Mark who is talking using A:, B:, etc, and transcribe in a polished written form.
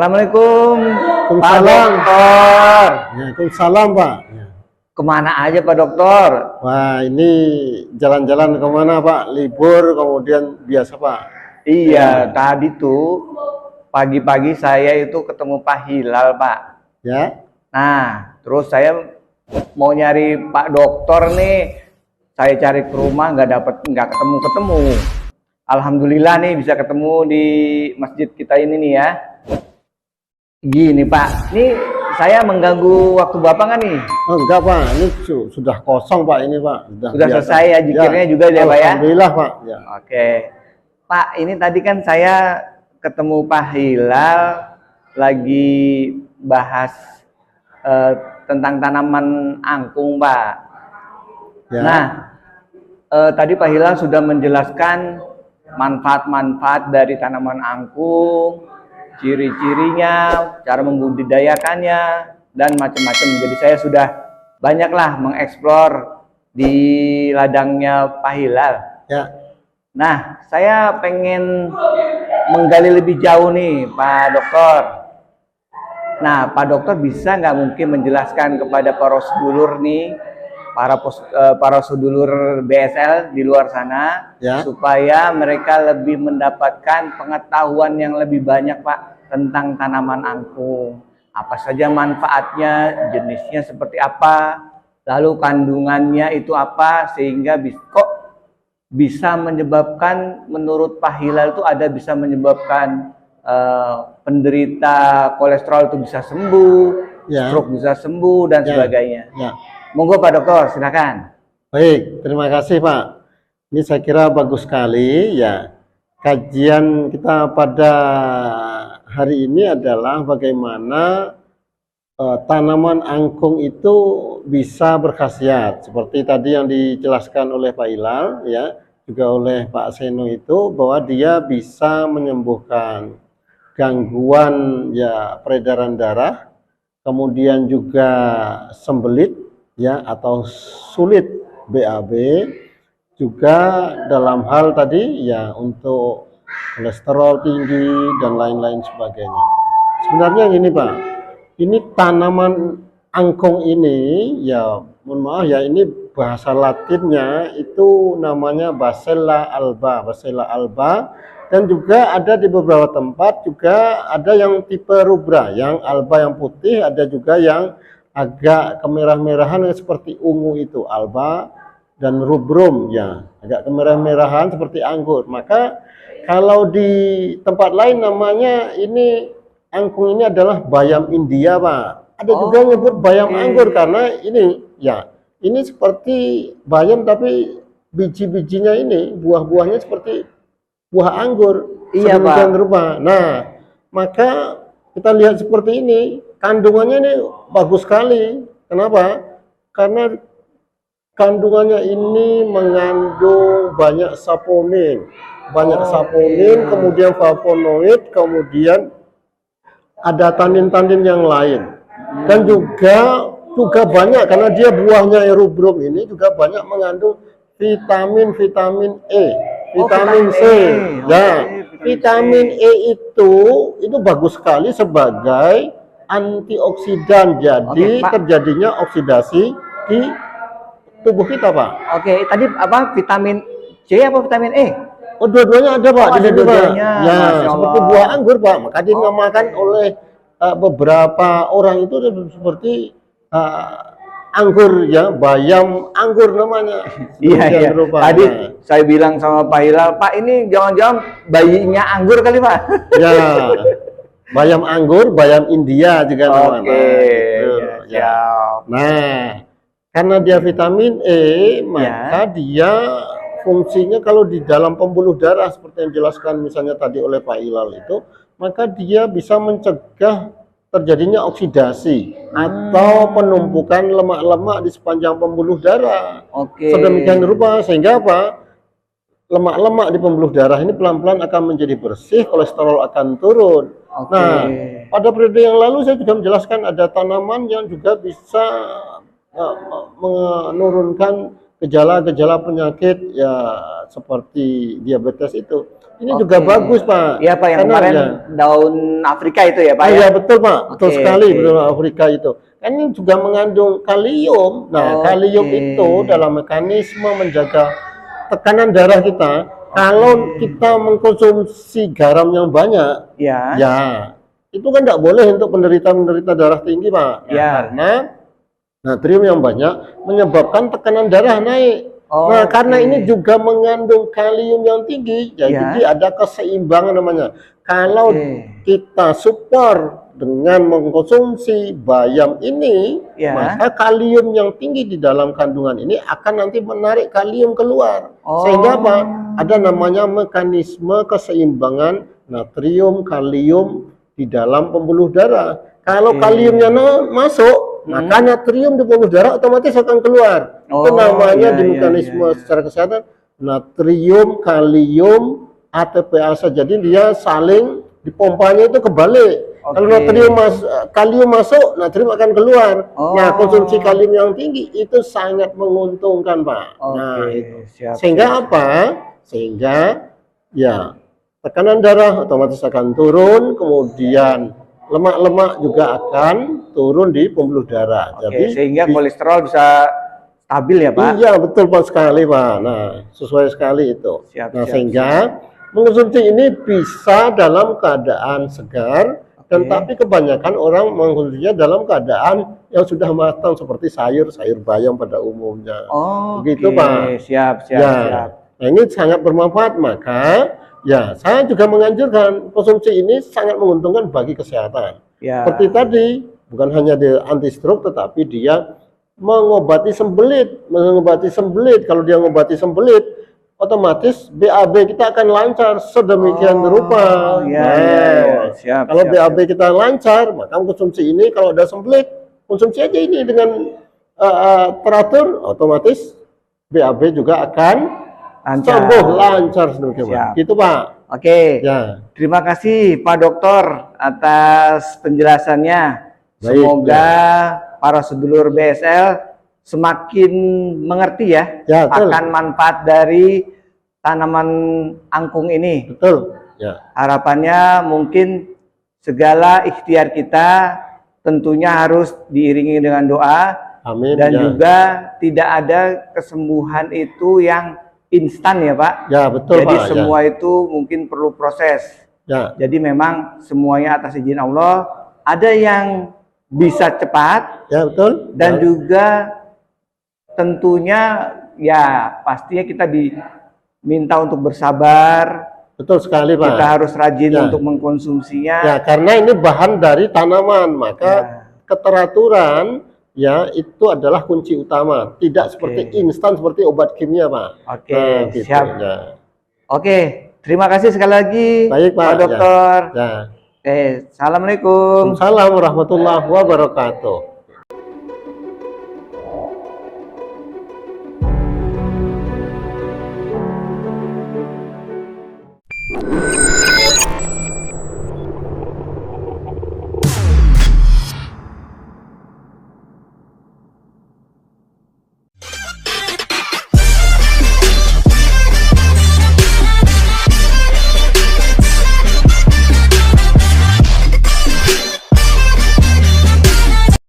A: Assalamualaikum, Pak
B: Waalaikumsalam.
A: Dokter.
B: Waalaikumsalam, Pak. Ya.
A: Kemana aja Pak Dokter?
B: Wah, ini jalan-jalan kemana, Pak? Libur, kemudian biasa, Pak?
A: Iya, tadi tuh pagi-pagi saya itu ketemu Pak Hilal, Pak.
B: Ya.
A: Nah, terus saya mau nyari Pak Dokter nih. Saya cari ke rumah nggak ketemu. Alhamdulillah nih bisa ketemu di masjid kita ini nih ya. Gini Pak, ini saya mengganggu waktu Bapak nggak nih?
B: Oh, enggak, Pak. Ini sudah kosong, Pak, ini, Pak.
A: Sudah selesai ya zikirnya juga ya, Pak ya?
B: Alhamdulillah, Pak. Ya.
A: Oke. Pak, ini tadi kan saya ketemu Pak Hilal lagi bahas tentang tanaman angkung, Pak.
B: Ya.
A: Nah, tadi Pak Hilal sudah menjelaskan manfaat-manfaat dari tanaman angkung, ciri-cirinya, cara membudidayakannya, dan macam-macam. Jadi saya sudah banyaklah mengeksplor di ladangnya Pak Hilal.
B: Ya.
A: Nah, saya pengen menggali lebih jauh nih, Pak Dokter. Nah, Pak Dokter bisa nggak mungkin menjelaskan kepada para sedulur nih, para sedulur BSL di luar sana,
B: Ya.
A: supaya mereka lebih mendapatkan pengetahuan yang lebih banyak, Pak, tentang tanaman angkung. Apa saja manfaatnya, jenisnya seperti apa, lalu kandungannya itu apa, sehingga kok bisa menyebabkan, menurut Pak Hilal itu bisa menyebabkan penderita kolesterol itu bisa sembuh,
B: Ya.
A: stroke bisa sembuh, dan
B: Ya.
A: sebagainya.
B: Ya.
A: Monggo Pak Dokter, silakan.
B: Baik, terima kasih, Pak. Ini saya kira bagus sekali ya. Kajian kita pada hari ini adalah bagaimana tanaman angkung itu bisa berkhasiat. Seperti tadi yang dijelaskan oleh Pak Hilal ya, juga oleh Pak Seno itu, bahwa dia bisa menyembuhkan gangguan ya peredaran darah, kemudian juga sembelit ya atau sulit BAB, juga dalam hal tadi ya untuk kolesterol tinggi dan lain-lain sebagainya. Sebenarnya gini, Pak, ini tanaman angkung ini ya, mohon maaf ya, ini bahasa Latinnya itu namanya Basella alba, dan juga ada di beberapa tempat juga ada yang tipe rubra, yang alba yang putih, ada juga yang agak kemerah-merahan seperti ungu itu alba, dan rubrum ya agak kemerah-merahan seperti anggur. Maka kalau di tempat lain namanya ini angkung ini adalah bayam India, Pak. Ada juga nyebut bayam anggur karena ini ya ini seperti bayam tapi biji-bijinya ini buah-buahnya seperti buah anggur.
A: Iya, Pak.
B: Rupa. Nah, maka kita lihat seperti ini, kandungannya ini bagus sekali. Kenapa? Karena kandungannya ini mengandung banyak saponin, kemudian flavonoid, kemudian ada tanin-tanin yang lain, dan juga banyak karena dia buahnya rubrum ini juga banyak mengandung vitamin E, vitamin C. Ya, vitamin E itu bagus sekali sebagai antioksidan. Jadi terjadinya oksidasi di tubuh kita, Pak.
A: Oke, tadi apa, vitamin C apa vitamin E?
B: Oh, dua-duanya ada, Pak.
A: Ada dua-duanya.
B: Ya, seperti buah anggur, Pak. Maka dinamakan oleh beberapa orang itu seperti anggur ya, bayam anggur namanya.
A: Iya. Tadi saya bilang sama Pak Hilal, Pak, ini jangan-jangan bayinya anggur kali, Pak. Ya.
B: Bayam anggur, bayam India juga namanya.
A: Oke.
B: Ya. Nah, karena dia vitamin E, maka dia fungsinya kalau di dalam pembuluh darah seperti yang dijelaskan misalnya tadi oleh Pak Hilal itu, maka dia bisa mencegah terjadinya oksidasi atau penumpukan lemak-lemak di sepanjang pembuluh darah. Sedemikian rupa sehingga apa? Lemak-lemak di pembuluh darah ini pelan-pelan akan menjadi bersih, kolesterol akan turun. Nah, pada periode yang lalu saya juga menjelaskan ada tanaman yang juga bisa menurunkan gejala-gejala penyakit ya seperti diabetes itu. ini juga
A: Oke.
B: bagus Pak.
A: Iya Pak, yang
B: Karena
A: kemarin
B: ya,
A: daun Afrika itu ya Pak ya?
B: iya betul Pak, betul
A: Oke,
B: sekali,
A: oke.
B: betul Afrika itu. Kan ini juga mengandung kalium. Nah, kalium
A: Oke.
B: itu dalam mekanisme menjaga tekanan darah kita. Kalau kita mengkonsumsi garam yang banyak,
A: Ya.
B: ya itu kan tidak boleh untuk penderita-penderita darah tinggi Pak. Ya,
A: Ya.
B: karena natrium yang banyak menyebabkan tekanan darah naik. Nah, karena
A: Oke.
B: ini juga mengandung kalium yang tinggi,
A: Ya.
B: jadi ada keseimbangan namanya. Kalau
A: Oke.
B: kita support dengan mengkonsumsi bayam ini,
A: Ya.
B: maka kalium yang tinggi di dalam kandungan ini akan nanti menarik kalium keluar. Sehingga apa? Ada namanya mekanisme keseimbangan natrium, kalium di dalam pembuluh darah. Kalau
A: Oke.
B: kaliumnya masuk, maka natrium di pembuluh darah otomatis akan keluar. Itu namanya
A: iya,
B: di
A: iya,
B: mekanisme
A: iya, iya.
B: secara kesehatan natrium, kalium, ATPase. Jadi dia saling dipompanya itu kebalik. Kalau
A: Oke.
B: natrium kalium masuk, natrium akan keluar. Nah,
A: Oh.
B: konsumsi kalium yang tinggi itu sangat menguntungkan, Pak. Nah,
A: Oke,
B: itu.
A: siap,
B: Sehingga
A: siap.
B: apa? Sehingga ya tekanan darah otomatis akan turun, kemudian lemak-lemak juga akan turun di pembuluh darah.
A: Oke, sehingga kolesterol bisa stabil ya Pak?
B: iya betul Pak sekali Pak. Nah, sesuai sekali itu.
A: Siap,
B: Nah,
A: siap,
B: sehingga mengkonsumsi ini bisa dalam keadaan segar, dan
A: Oke.
B: tapi kebanyakan orang mengkonsumsinya dalam keadaan yang sudah matang seperti sayur bayam pada umumnya.
A: Oh,
B: Begitu, Pak.
A: Siap, siap,
B: Ya.
A: siap.
B: Nah, ini sangat bermanfaat, maka ya saya juga menganjurkan konsumsi ini sangat menguntungkan bagi kesehatan.
A: Ya.
B: Seperti tadi, bukan hanya dia anti stroke, tetapi dia mengobati sembelit. Kalau dia mengobati sembelit, otomatis BAB kita akan lancar sedemikian rupa.
A: Iya,
B: Nah,
A: iya, iya. Siap.
B: kalau
A: siap,
B: BAB kita lancar, maka konsumsi ini kalau ada sembelit, konsumsi aja ini dengan teratur, otomatis BAB juga akan
A: Lancar.
B: sembuh lancar sedemikian.
A: Siap.
B: Gitu Pak.
A: Oke.
B: Ya.
A: Terima kasih Pak Dokter atas penjelasannya.
B: Baik,
A: Semoga para sedulur BSL semakin mengerti ya,
B: Ya, betul.
A: akan manfaat dari tanaman angkung ini.
B: Betul. Ya.
A: Harapannya mungkin segala ikhtiar kita tentunya harus diiringi dengan doa,
B: Amin.
A: dan
B: ya.
A: juga tidak ada kesembuhan itu yang instan ya Pak.
B: Ya, betul
A: Jadi
B: Pak.
A: semua itu mungkin perlu proses.
B: Ya.
A: Jadi memang semuanya atas izin Allah. Ada yang bisa cepat
B: Ya, betul.
A: dan
B: Ya.
A: juga tentunya ya pastinya kita diminta untuk bersabar.
B: Betul sekali Pak.
A: Kita harus rajin
B: Ya.
A: untuk mengkonsumsinya.
B: Ya, karena ini bahan dari tanaman, maka
A: Ya.
B: keteraturan ya itu adalah kunci utama. Tidak seperti instan seperti obat kimia Pak.
A: Oke,
B: gitu,
A: siap.
B: ya.
A: Oke, terima kasih sekali lagi
B: Baik, Pak.
A: Pak Dokter.
B: Ya.
A: Assalamualaikum.
B: Assalamualaikum warahmatullahi wabarakatuh.